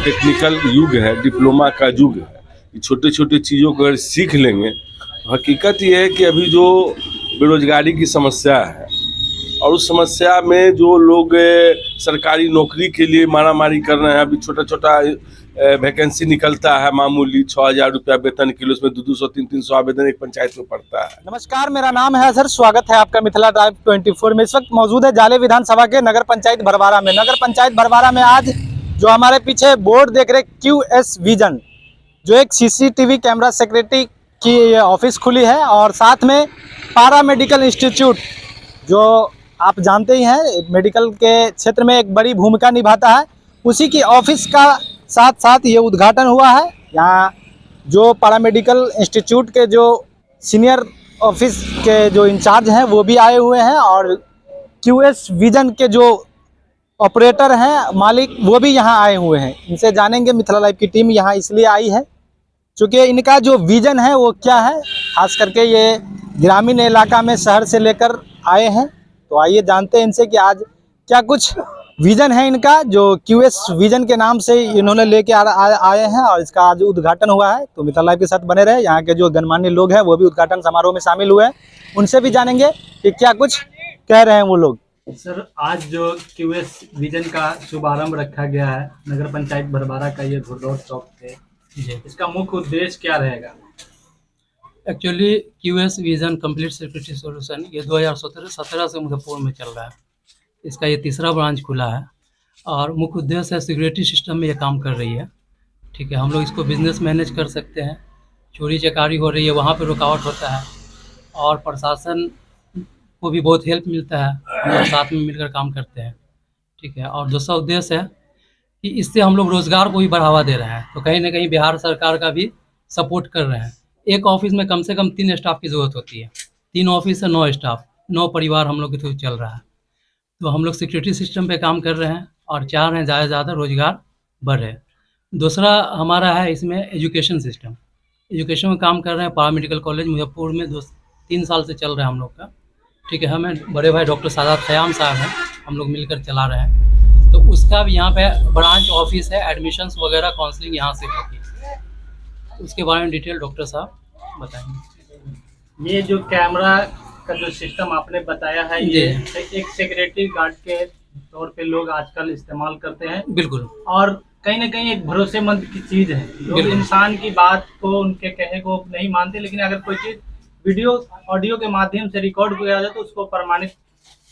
Technical युग है, diploma का युग है। छोटे छोटे चीज़ों को अगर सीख लेंगे, हकीकत ये है कि अभी जो बेरोजगारी की समस्या है और उस समस्या में जो लोग सरकारी नौकरी के लिए मारामारी कर रहे हैं, अभी छोटा छोटा वैकेंसी निकलता है मामूली 6,000 रुपया वेतन के लिए, उसमें 200 300 आवेदन एक पंचायत में पड़ता है। नमस्कार, मेरा नाम है अजहर। स्वागत है आपका मिथिला ड्राइव 24 में। इस वक्त मौजूद है जाले विधानसभा के नगर पंचायत भरवारा में। नगर पंचायत भरवारा में आज जो हमारे पीछे बोर्ड देख रहे QS विजन, जो एक CCTV कैमरा सेक्रेटरी की ऑफिस खुली है और साथ में पारा मेडिकल इंस्टीट्यूट, जो आप जानते ही हैं मेडिकल के क्षेत्र में एक बड़ी भूमिका निभाता है, उसी की ऑफिस का साथ साथ ये उद्घाटन हुआ है। यहाँ जो पैरामेडिकल इंस्टीट्यूट के जो सीनियर ऑफिस के जो इंचार्ज हैं वो भी आए हुए हैं और QS विजन के जो ऑपरेटर हैं, मालिक, वो भी यहाँ आए हुए हैं। इनसे जानेंगे, मिथिला लाइव की टीम यहाँ इसलिए आई है क्योंकि इनका जो विजन है वो क्या है, खास करके ये ग्रामीण इलाका में शहर से लेकर आए हैं। तो आइए जानते हैं इनसे कि आज क्या कुछ विजन है इनका, जो QS विजन के नाम से इन्होंने लेके आए हैं और इसका आज उद्घाटन हुआ है। तो मिथिला लाइव के साथ बने रहे। यहाँ के जो गणमान्य लोग हैं वो भी उद्घाटन समारोह में शामिल हुए हैं, उनसे भी जानेंगे कि क्या कुछ कह रहे हैं वो लोग। सर, आज जो QS विजन का शुभारंभ रखा गया है नगर पंचायत भरवारा का, ये घुड़दौड़ चौक पे, इसका मुख्य उद्देश्य क्या रहेगा? Actually QS vision complete security solution ये 2017 से मुजफ्फरपुर में चल रहा है। इसका ये तीसरा ब्रांच खुला है और मुख्य उद्देश्य है सिक्योरिटी सिस्टम में ये काम कर रही है। ठीक है, हम लोग इसको बिजनेस मैनेज कर सकते हैं। चोरी चकारी हो रही है वहाँ पे रुकावट होता है और प्रशासन को भी बहुत हेल्प मिलता है, हम लोग साथ में मिलकर काम करते हैं। ठीक है, और दूसरा उद्देश्य है कि इससे हम लोग रोज़गार को भी बढ़ावा दे रहे हैं। तो कहीं ना कहीं बिहार सरकार का भी सपोर्ट कर रहे हैं। एक ऑफिस में कम से कम 3 स्टाफ की ज़रूरत होती है। 3 ऑफिस से 9 स्टाफ, 9 परिवार हम लोग के थ्रू चल रहा है। तो हम लोग सिक्योरिटी सिस्टम पे काम कर रहे हैं और चाह रहे हैं ज़्यादा से ज़्यादा रोज़गार बढ़े। दूसरा हमारा है इसमें एजुकेशन सिस्टम, एजुकेशन में काम कर रहे हैं। पारा मेडिकल कॉलेज मुजफ्फरपुर में 2-3 साल से चल रहा है हम लोग का। ठीक है, हमें बड़े भाई डॉक्टर सादात ख़याम साहब हैं, हम लोग मिलकर चला रहे हैं। तो उसका भी यहाँ पे ब्रांच ऑफिस है, एडमिशन्स वगैरह काउंसलिंग यहाँ से होती है। उसके बारे में डिटेल डॉक्टर साहब बताएंगे। ये जो कैमरा का जो सिस्टम आपने बताया है, ये एक सिक्योरिटी गार्ड के तौर पे लोग आजकल इस्तेमाल करते हैं। बिल्कुल, और कहीं ना कहीं एक भरोसेमंद की चीज़ है। लोग इंसान की बात को, उनके कहे को नहीं मानते, लेकिन अगर कोई चीज़ वीडियो ऑडियो के माध्यम से रिकॉर्ड किया जाए तो उसको प्रमाणित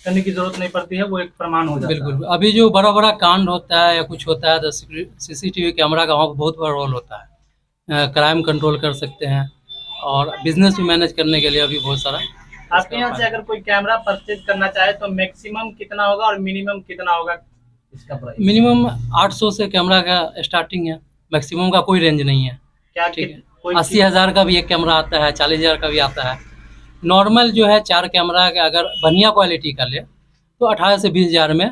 करने की जरूरत नहीं पड़ती है, वो एक प्रमाण हो जाता है। बिल्कुल, अभी जो बड़ा बड़ा कांड होता है या कुछ होता है तो CCTV कैमरा का वहाँ पर बहुत बड़ा रोल होता है। क्राइम कंट्रोल कर सकते हैं और बिजनेस भी मैनेज करने के लिए अभी बहुत सारा। आपके यहाँ से अगर कोई कैमरा परचेज करना चाहे तो मैक्सिमम कितना होगा और मिनिमम कितना होगा इसका प्राइस? मिनिमम 800 से कैमरा का स्टार्टिंग है, मैक्सिमम का कोई रेंज नहीं है। क्या ठीक है, 80,000 का भी एक कैमरा आता है, 40,000 का भी आता है। नॉर्मल जो है 4 कैमरा का अगर बढ़िया क्वालिटी का ले तो 18 से 20,000 में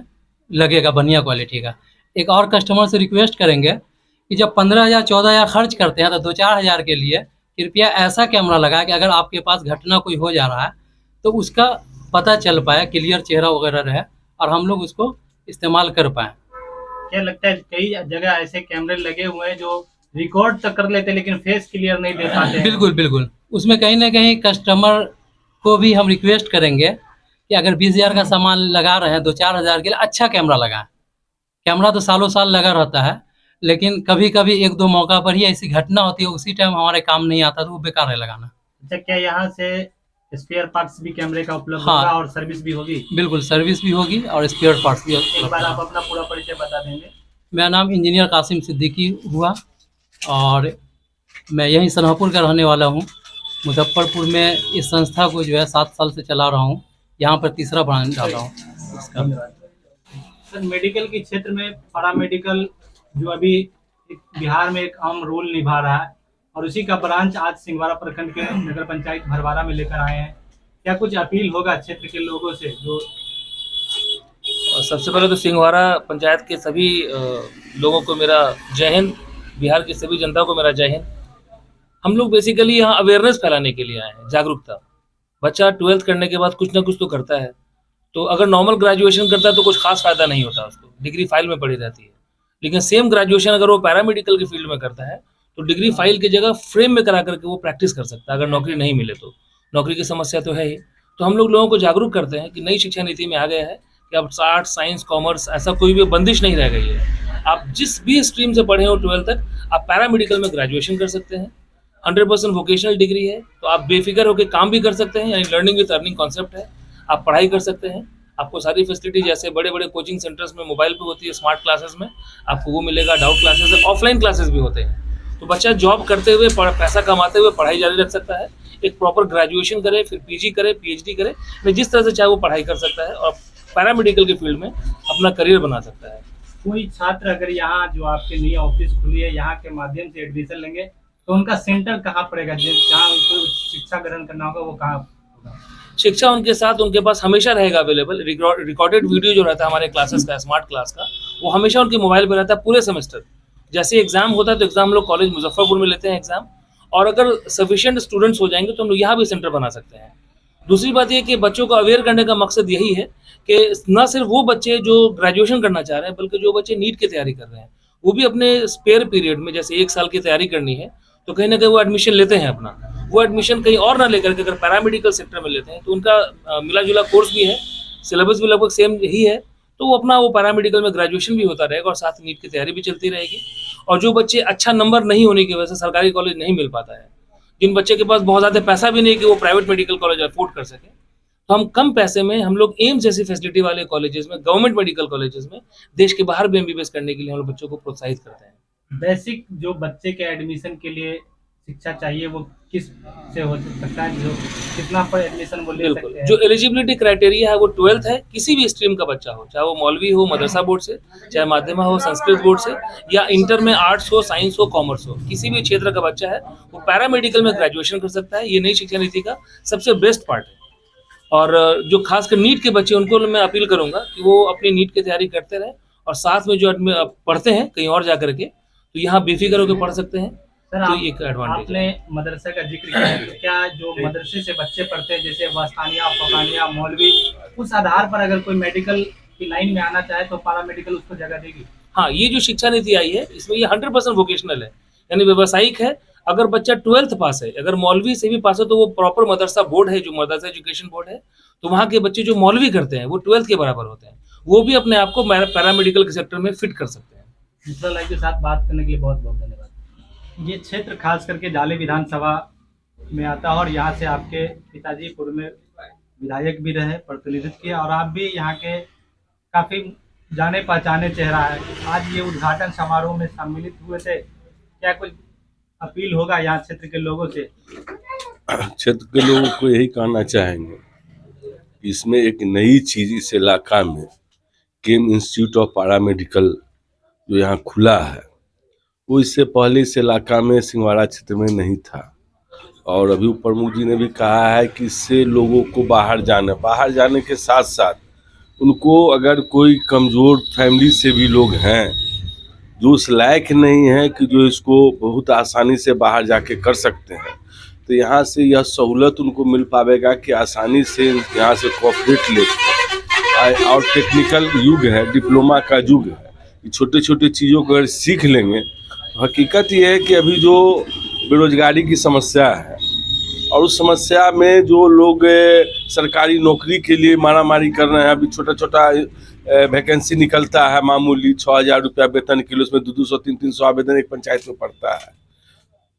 लगेगा, बढ़िया क्वालिटी का। एक और कस्टमर से रिक्वेस्ट करेंगे कि जब 15,000 14,000 खर्च करते हैं तो 2-4 हज़ार के लिए कृपया ऐसा कैमरा लगाए कि अगर आपके पास घटना कोई हो जा रहा है तो उसका पता चल पाए, क्लियर चेहरा वगैरह रहे और हम लोग उसको इस्तेमाल कर पाएँ। क्या लगता है कई जगह ऐसे कैमरे लगे हुए हैं जो रिकॉर्ड तो कर लेते हैं लेकिन फेस क्लियर नहीं दे पाते हैं? बिल्कुल बिल्कुल, उसमें कहीं ना कहीं कस्टमर को भी हम रिक्वेस्ट करेंगे कि अगर 20,000 का सामान लगा रहे हैं 2-4 हज़ार के लिए अच्छा कैमरा लगाएं। कैमरा तो सालों साल लगा रहता है, लेकिन कभी कभी 1-2 मौका पर ही ऐसी घटना होती है, उसी टाइम हमारे काम नहीं आता तो वो बेकार है लगाना। अच्छा, क्या यहाँ से स्पेयर पार्ट्स भी कैमरे का उपलब्ध हाँ, होगा और सर्विस भी होगी? बिल्कुल, सर्विस भी होगी और स्पेयर पार्ट्स भी। एक बार आप अपना पूरा परिचय बता देंगे? मेरा नाम इंजीनियर कासिम सिद्दीकी हुआ और मैं यहीं सनहपुर का रहने वाला हूँ। मुजफ्फरपुर में इस संस्था को जो है 7 साल से चला रहा हूँ। यहाँ पर तीसरा ब्रांच डाला हूँ इसका। सर, मेडिकल के क्षेत्र में पैरामेडिकल जो अभी बिहार में एक अहम रोल निभा रहा है और उसी का ब्रांच आज सिंहवाड़ा प्रखंड के नगर पंचायत भरवारा में लेकर आए हैं। क्या कुछ अपील होगा क्षेत्र के लोगों से? जो सबसे पहले तो सिंहवाड़ा पंचायत के सभी लोगों को मेरा जय हिंद, बिहार की सभी जनता को मेरा जय हिंद। हम लोग बेसिकली यहाँ अवेयरनेस फैलाने के लिए आए हैं, जागरूकता। बच्चा 12th करने के बाद कुछ ना कुछ तो करता है, तो अगर नॉर्मल ग्रेजुएशन करता है तो कुछ खास फायदा नहीं होता उसको, डिग्री फाइल में पड़ी रहती है। लेकिन सेम ग्रेजुएशन अगर वो पैरामेडिकल की फील्ड में करता है तो डिग्री फाइल की जगह फ्रेम में करा करके वो प्रैक्टिस कर सकता है, अगर नौकरी नहीं मिले तो। नौकरी की समस्या तो है ही। तो हम लोग लोगों को जागरूक करते हैं कि नई शिक्षा नीति में आ गया है कि अब आर्ट, साइंस, कॉमर्स ऐसा कोई भी बंदिश नहीं रह गई है। आप जिस भी स्ट्रीम से पढ़े हो 12th तक, आप पैरामेडिकल में ग्रेजुएशन कर सकते हैं। 100% वोकेशनल डिग्री है, तो आप बेफिक्र होकर काम भी कर सकते हैं, यानी लर्निंग विद अर्निंग कॉन्सेप्ट है। आप पढ़ाई कर सकते हैं, आपको सारी फैसिलिटी जैसे बड़े बड़े कोचिंग सेंटर्स में मोबाइल पे होती है, स्मार्ट क्लासेस में आपको वो मिलेगा। डाउट क्लासेस है, ऑफलाइन क्लासेस भी होते हैं। तो बच्चा जॉब करते हुए, पैसा कमाते हुए पढ़ाई जारी रख सकता है। एक प्रॉपर ग्रेजुएशन करे, फिर पीजी करे, पीएचडी करे, मैं जिस तरह से चाहे वो पढ़ाई कर सकता है और पैरामेडिकल की फील्ड में अपना करियर बना सकता है। कोई छात्र अगर यहाँ जो आपके नई ऑफिस खुली है यहाँ के माध्यम से एडमिशन लेंगे तो उनका सेंटर कहाँ पड़ेगा, जहाँ उनको शिक्षा ग्रहण करना होगा वो कहाँ होगा? शिक्षा उनके साथ, उनके पास हमेशा रहेगा अवेलेबल। रिकॉर्डेड वीडियो जो रहता है हमारे क्लासेस का, स्मार्ट क्लास का, वो हमेशा उनके मोबाइल पे रहता है पूरे सेमेस्टर। जैसे एग्जाम होता है तो एग्जाम हम लोग कॉलेज मुजफ्फरपुर में लेते हैं एग्जाम, और अगर सफिशिएंट स्टूडेंट्स हो जाएंगे तो हम लोग यहाँ भी सेंटर बना सकते हैं। दूसरी बात ये कि बच्चों को अवेयर करने का मकसद यही है कि न सिर्फ वो बच्चे जो ग्रेजुएशन करना चाह रहे हैं, बल्कि जो बच्चे नीट की तैयारी कर रहे हैं वो भी अपने स्पेयर पीरियड में, जैसे 1 साल की तैयारी करनी है तो कहीं ना कहीं वो एडमिशन लेते हैं अपना। वो एडमिशन कहीं और ना लेकर के अगर पैरामेडिकल सेक्टर में लेते हैं तो उनका मिला जुला कोर्स भी है, सिलेबस भी लगभग सेम ही है, तो वो अपना वो पैरामेडिकल में ग्रेजुएशन भी होता रहेगा और साथ नीट की तैयारी भी चलती रहेगी। और जो बच्चे अच्छा नंबर नहीं होने की वजह से सरकारी कॉलेज नहीं मिल पाता है, जिन बच्चे के पास बहुत ज़्यादा पैसा भी नहीं कि वो प्राइवेट मेडिकल कॉलेज अफोर्ड कर सके, तो हम कम पैसे में हम लोग एम्स जैसी फैसिलिटी वाले कॉलेजेस में, गवर्नमेंट मेडिकल कॉलेजेस में देश के बाहर भी एमबीबीएस करने के लिए हम लोग बच्चों को प्रोत्साहित करते हैं। बेसिक जो बच्चे के एडमिशन के लिए शिक्षा चाहिए वो किस से हो सकता है, जो कितना पर एडमिशन वो ले बिल्कुल, सकते हैं? जो एलिजिबिलिटी क्राइटेरिया है वो 12th है, किसी भी स्ट्रीम का बच्चा हो, चाहे वो मौलवी हो मदरसा बोर्ड से, चाहे माध्यमा हो संस्कृत बोर्ड से, या इंटर में आर्ट्स हो, साइंस हो, कॉमर्स हो, किसी भी क्षेत्र का बच्चा है वो पैरामेडिकल में ग्रेजुएशन कर सकता है। ये नई शिक्षा नीति का सबसे बेस्ट पार्ट है। और जो खासकर नीट के बच्चे, उनको मैं अपील करूंगा कि वो अपनी नीट की तैयारी करते रहें और साथ में जो पढ़ते हैं कहीं और जा करके, तो यहाँ बेफिक्र होकर पढ़ सकते हैं। सर, तो एक एडवांटेज आपने मदरसे का जिक्र किया है, तो क्या जो मदरसे से बच्चे पढ़ते हैं जैसे वस्तानिया, फकानिया, मौलवी, उस आधार पर अगर कोई मेडिकल की लाइन में आना चाहे तो पैरामेडिकल उसको जगह देगी? हाँ, ये जो शिक्षा नीति आई है इसमें ये 100% वोकेशनल है, यानी व्यवसायिक है। अगर बच्चा 12th पास है, अगर मौलवी से भी पास है, तो वो प्रॉपर मदरसा बोर्ड है, जो मदरसा एजुकेशन बोर्ड है, तो वहाँ के बच्चे जो मौलवी करते हैं वो 12th के बराबर होते हैं, वो भी अपने आप को पैरामेडिकल के सेक्टर में फिट कर सकते हैं। मिथिला लाइव के साथ बात करने के लिए बहुत बहुत धन्यवाद। ये क्षेत्र खास करके जाले विधानसभा में आता है और यहाँ से आपके पिताजी पूर्व में विधायक भी रहे, प्रतिनिधित्व किया, और आप भी यहाँ के काफ़ी जाने पहचाने चेहरा है। आज ये उद्घाटन समारोह में सम्मिलित हुए थे, क्या कुछ अपील होगा यहाँ क्षेत्र के लोगों से? क्षेत्र के लोगों को यही कहना चाहेंगे, इसमें एक नई चीज़ इस इलाका में केम इंस्टीट्यूट ऑफ पैरामेडिकल जो यहाँ खुला है, वो इससे पहले इस इलाका में सिंहवाड़ा क्षेत्र में नहीं था। और अभी प्रमुख जी ने भी कहा है कि इससे लोगों को बाहर जाने के साथ साथ उनको, अगर कोई कमज़ोर फैमिली से भी लोग हैं जो उस लायक नहीं है कि जो इसको बहुत आसानी से बाहर जाके कर सकते हैं, तो यहाँ से यह सहूलत उनको मिल पाएगा कि आसानी से यहाँ से कॉपरेट ले। और टेक्निकल युग है, डिप्लोमा का युग है, छोटे छोटे चीज़ों को अगर सीख लेंगे। हकीकत ये है कि अभी जो बेरोजगारी की समस्या है और उस समस्या में जो लोग सरकारी नौकरी के लिए मारामारी कर रहे हैं, अभी छोटा छोटा वैकेंसी निकलता है, मामूली 6,000 रुपया वेतन के लिए, उसमें 200, 300 आवेदन एक पंचायत में पड़ता है,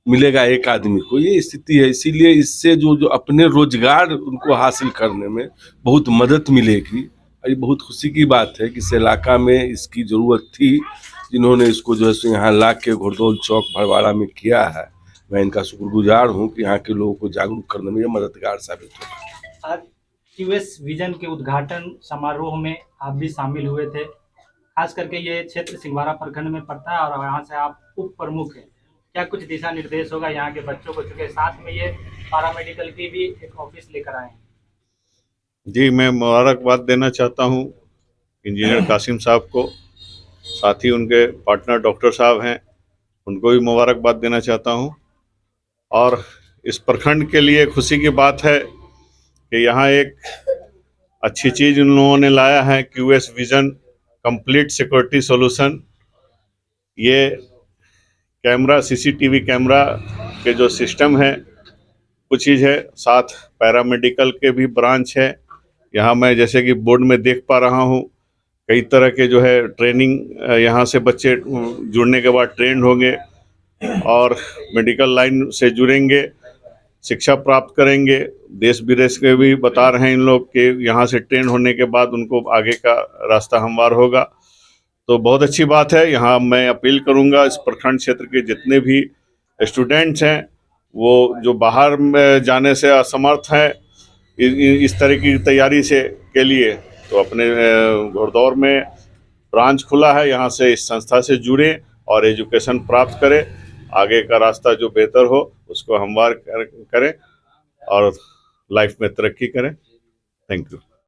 मिलेगा एक आदमी को, ये स्थिति है। इसीलिए इससे जो अपने रोजगार उनको हासिल करने में बहुत मदद मिलेगी। और ये बहुत खुशी की बात है कि इस इलाका में इसकी ज़रूरत थी, जिन्होंने इसको जो है यहाँ ला के घोड़दौल चौक भरवाड़ा में किया है। मैं इनका शुक्रगुजार हूँ कि यहाँ के लोगों को जागरूक करने में ये मददगार साबित होगा। आज क्यूएस विजन के उद्घाटन समारोह में आप भी शामिल हुए थे। खास करके ये क्षेत्र सिंहवाड़ा प्रखंड में पड़ता है और यहाँ से आप उप प्रमुख हैं। क्या कुछ दिशा निर्देश होगा यहाँ के बच्चों को, चूँकि साथ में ये पैरामेडिकल की भी एक ऑफिस लेकर आए हैं? जी, मैं मुबारकबाद देना चाहता हूँ इंजीनियर कासिम साहब को, साथ ही उनके पार्टनर डॉक्टर साहब हैं, उनको भी मुबारकबाद देना चाहता हूँ। और इस प्रखंड के लिए खुशी की बात है कि यहाँ एक अच्छी चीज़ उन लोगों ने लाया है, QS vision complete security solution, ये कैमरा, सीसीटीवी कैमरा के जो सिस्टम है कुछ चीज़ है, साथ पैरामेडिकल के भी ब्रांच है। यहाँ मैं जैसे कि बोर्ड में देख पा रहा हूँ कई तरह के जो है ट्रेनिंग, यहाँ से बच्चे जुड़ने के बाद ट्रेंड होंगे और मेडिकल लाइन से जुड़ेंगे, शिक्षा प्राप्त करेंगे। देश विदेश के भी बता रहे हैं इन लोग कि यहाँ से ट्रेन होने के बाद उनको आगे का रास्ता हमवार होगा। तो बहुत अच्छी बात है। यहाँ मैं अपील करूँगा इस प्रखंड क्षेत्र के जितने भी स्टूडेंट्स हैं वो जो बाहर में जाने से असमर्थ हैं इस तरह की तैयारी से के लिए, तो अपने घोड़दौड़ में ब्रांच खुला है, यहाँ से इस संस्था से जुड़े और एजुकेशन प्राप्त करें। आगे का रास्ता जो बेहतर हो उसको हमवार करें और लाइफ में तरक्की करें। Thank you.